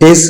इस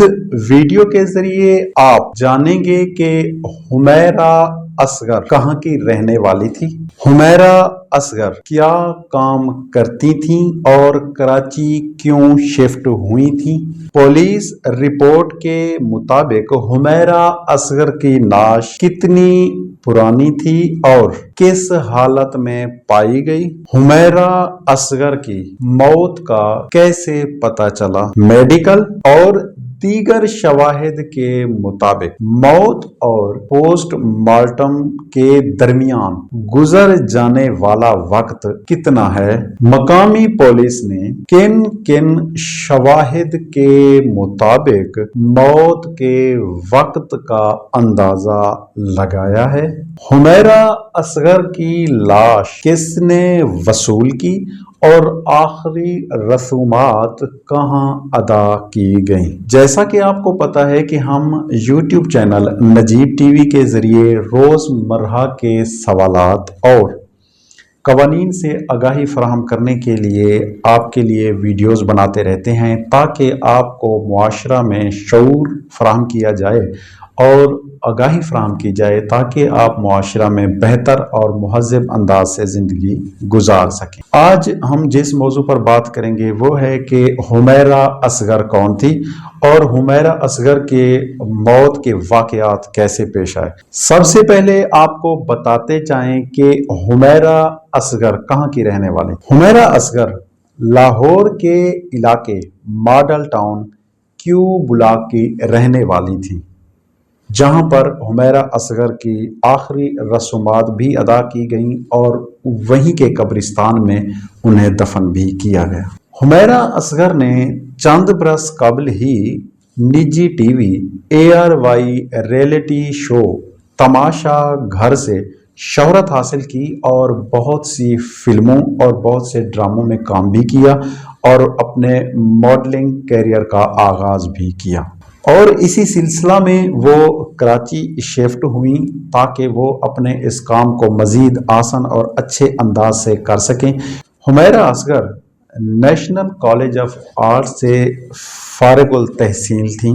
वीडियो के जरिए आप जानेंगे कि हुमैरा असगर कहाँ की रहने वाली थी, हुमैरा असगर क्या काम करती थीं और कराची क्यों शिफ्ट हुई थीं। पुलिस रिपोर्ट के मुताबिक हुमैरा असगर की लाश कितनी पुरानी थी और किस हालत में पाई गई। हुमैरा असगर की मौत का कैसे पता चला। मेडिकल और दीगर शवाहिद के मुताबिक मौत और पोस्टमार्टम के दरमियान गुजर जाने वाला वक्त कितना है। मकामी पुलिस ने किन किन शवाहिद के मुताबिक मौत के वक्त का अंदाजा लगाया है। हुमैरा असगर की लाश किसने वसूल की और आखिरी रसूमात कहाँ अदा की गई। जैसा कि आपको पता है कि हम YouTube चैनल नजीब टीवी के जरिए रोजमर्रा के सवालात और कवानीन से आगाही फराहम करने के लिए आपके लिए वीडियोस बनाते रहते हैं ताकि आपको मुआशरा में शऊर फराहम किया जाए और आगाही फराहम की जाए ताकि आप मुआशरा में बेहतर और मुहज़्ज़ब अंदाज से ज़िंदगी गुजार सकें। आज हम जिस मौजू पर बात करेंगे वो है कि हुमैरा असगर कौन थी और हुमैरा असगर के मौत के वाक़यात कैसे पेश आए। सबसे पहले आपको बताते जाएं कि हुमैरा असगर कहाँ की रहने वाली। हुमैरा असगर लाहौर के इलाके मॉडल टाउन क्यू ब्लॉक की रहने वाली थी, जहां पर हुमैरा असगर की आखिरी रसूमात भी अदा की गईं और वहीं के कब्रिस्तान में उन्हें दफन भी किया गया। हुमैरा असगर ने चंद बरस कबल ही निजी टीवी ARY रियलिटी शो तमाशा घर से शोहरत हासिल की और बहुत सी फिल्मों और बहुत से ड्रामों में काम भी किया और अपने मॉडलिंग कैरियर का आगाज भी किया और इसी सिलसिला में वो कराची शिफ्ट हुई ताकि वो अपने इस काम को मज़ीद आसान और अच्छे अंदाज से कर सकें। Humaira Asghar national college of art से फारिगुल तहसील थी।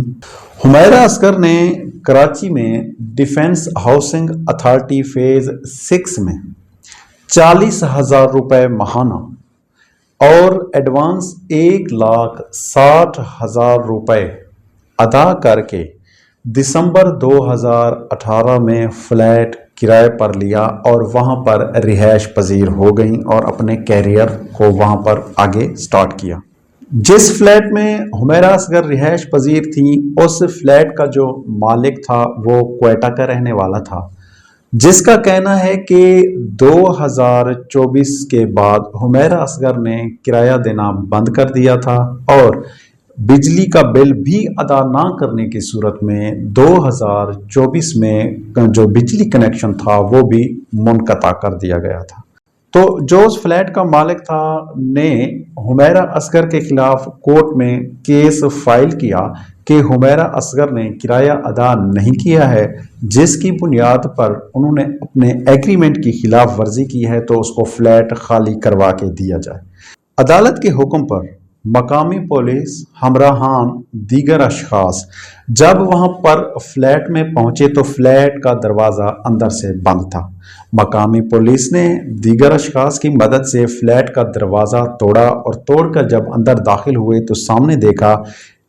हुमैरा असगर ने कराची में डिफेंस हाउसिंग अथॉरिटी फेज़ 6 में 40,000 रुपये माहाना और एडवांस 1,60,000 रुपये अदा करके दिसंबर 2018 में फ्लैट किराए पर लिया और वहां पर रिहाइश पजीर हो गई और अपने कैरियर को वहां पर आगे स्टार्ट किया। जिस फ्लैट में हुमैरा असगर रिहाइश पजीर थी उस फ्लैट का जो मालिक था वो क्वेटा का रहने वाला था, जिसका कहना है कि 2024 के बाद हुमैरा असगर ने किराया देना बंद कर दिया था और बिजली का बिल भी अदा ना करने की सूरत में 2024 में जो बिजली कनेक्शन था वो भी मुनक़ता कर दिया गया था। तो जो उस फ्लैट का मालिक था ने हुमैरा असगर के खिलाफ कोर्ट में केस फाइल किया कि हुमैरा असगर ने किराया अदा नहीं किया है, जिसकी बुनियाद पर उन्होंने अपने एग्रीमेंट की खिलाफ वर्जी की है तो उसको फ्लैट खाली करवा के दिया जाए। अदालत के हुक्म पर मकामी पुलिस हमराहान दीगर अशखास जब वहां पर फ्लैट में पहुंचे तो फ्लैट का दरवाज़ा अंदर से बंद था। मकामी पुलिस ने दीगर अशखास की मदद से फ्लैट का दरवाज़ा तोड़ा और तोड़कर जब अंदर दाखिल हुए तो सामने देखा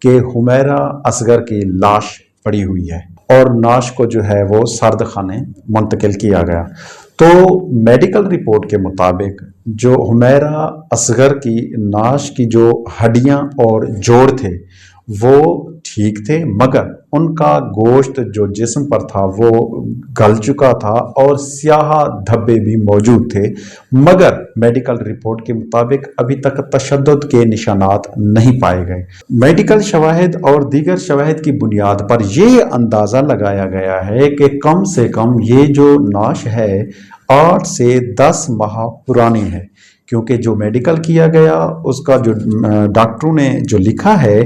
कि हुमैरा असगर की लाश पड़ी हुई है और नाश को जो है वो सर्द खाने मुंतकिल किया गया। तो मेडिकल रिपोर्ट के मुताबिक जो हुमैरा असगर की नाश की जो हड्डियां और जोड़ थे वो ठीक थे, मगर उनका गोश्त जो जिस्म पर था वो गल चुका था और स्याह धब्बे भी मौजूद थे, मगर मेडिकल रिपोर्ट के मुताबिक अभी तक तशद्दुद के निशानात नहीं पाए गए। मेडिकल शवाहिद और दीगर शवाहिद की बुनियाद पर यह अंदाज़ा लगाया गया है कि कम से कम ये जो नाश है 8 से 10 माह पुरानी है, क्योंकि जो मेडिकल किया गया उसका जो डॉक्टरों ने जो लिखा है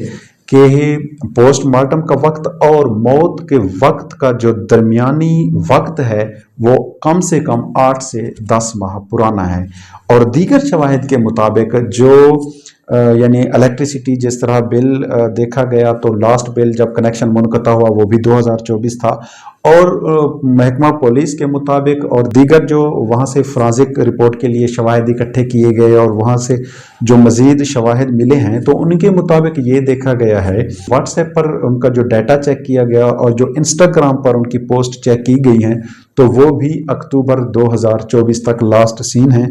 कि पोस्टमार्टम का वक्त और मौत के वक्त का जो दरमियानी वक्त है वो कम से कम 8 से 10 माह पुराना है। और दीगर शवाहिद के मुताबिक जो यानी इलेक्ट्रिसिटी जिस तरह बिल देखा गया तो लास्ट बिल जब कनेक्शन मुनक़ता हुआ वो भी 2024 था, और महकमा पुलिस के मुताबिक और दीगर जो वहाँ से फॉरेंसिक रिपोर्ट के लिए शवाहिद इकट्ठे किए गए और वहाँ से जो मज़ीद शवाहिद मिले हैं तो उनके मुताबिक ये देखा गया है, व्हाट्सएप पर उनका जो डाटा चेक किया गया और जो इंस्टाग्राम पर उनकी पोस्ट चेक की गई हैं तो वो भी अक्टूबर 2024 तक लास्ट सीन है।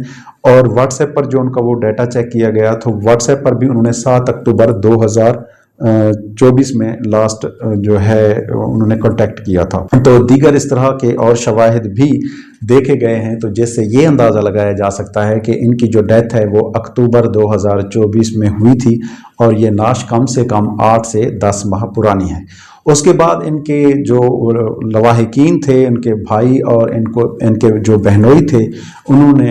और व्हाट्सएप पर जो उनका वो डाटा चेक किया गया तो व्हाट्सएप पर भी उन्होंने 7 अक्टूबर 2024 में लास्ट जो है उन्होंने कांटेक्ट किया था। तो दीगर इस तरह के और शवाहिद भी देखे गए हैं, तो जिससे ये अंदाज़ा लगाया जा सकता है कि इनकी जो डेथ है वो अक्टूबर 2024 में हुई थी और ये नाश कम से कम 8 से 10 माह पुरानी है। उसके बाद इनके जो लवाहिकीन थे, इनके भाई और इनके जो बहनोई थे, उन्होंने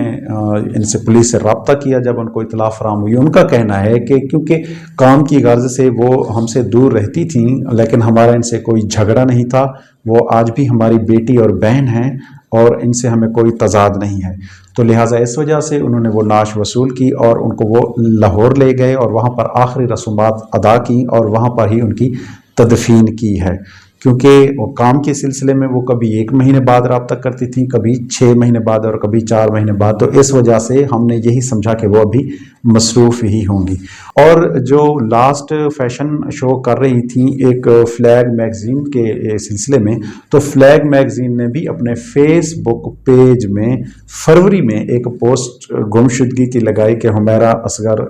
इनसे पुलिस से रब्ता किया जब उनको इत्तला फराम हुई। उनका कहना है कि क्योंकि काम की गर्ज से वो हमसे दूर रहती थीं लेकिन हमारा इनसे कोई झगड़ा नहीं था, वो आज भी हमारी बेटी और बहन हैं और इनसे हमें कोई तजाद नहीं है। तो लिहाजा इस वजह से उन्होंने वो नाश वसूल की और उनको वो लाहौर ले गए और वहाँ पर आखिरी रसूमात अदा की और वहाँ पर ही उनकी तदफीन की है। क्योंकि वो काम के सिलसिले में वो कभी 1 महीने बाद रब्ता करती थी, कभी 6 महीने बाद और कभी 4 महीने बाद, तो इस वजह से हमने यही समझा कि वो अभी मसरूफ़ ही होंगी। और जो लास्ट फैशन शो कर रही थी एक फ्लैग मैगज़ीन के सिलसिले में, तो फ्लैग मैगज़ीन ने भी अपने फेसबुक पेज में फरवरी में एक पोस्ट गुमशुदगी की लगाई कि हुमैरा असगर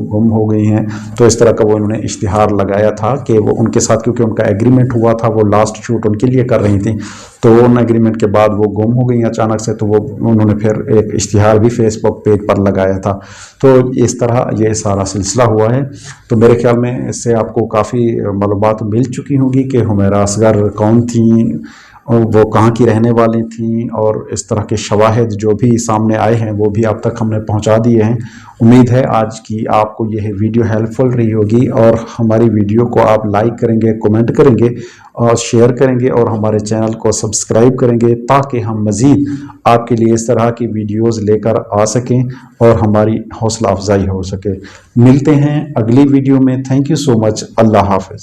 गुम हो गई हैं। तो इस तरह का वो उन्होंने इश्तिहार लगाया था कि वो उनके साथ, क्योंकि उनका एग्रीमेंट हुआ था, वो लास्ट शूट उनके लिए कर रही थी, तो उन एग्रीमेंट के बाद वो गुम हो गई अचानक से। तो वो उन्होंने फिर एक इश्तिहार भी फेसबुक पेज पर लगाया था। तो इस तरह ये सारा सिलसिला हुआ है। तो मेरे ख्याल में इससे आपको काफ़ी मालूमात मिल चुकी होंगी कि हुमैरा असगर कौन थी, वो कहाँ की रहने वाली थी, और इस तरह के शवाहिद जो भी सामने आए हैं वो भी आप तक हमने पहुँचा दिए हैं। उम्मीद है आज की आपको यह वीडियो हेल्पफुल रही होगी और हमारी वीडियो को आप लाइक करेंगे, कमेंट करेंगे और शेयर करेंगे और हमारे चैनल को सब्सक्राइब करेंगे ताकि हम मज़ीद आपके लिए इस तरह की वीडियोस लेकर आ सकें और हमारी हौसला अफजाई हो सके। मिलते हैं अगली वीडियो में। Thank you so much. अल्लाह हाफ़िज़।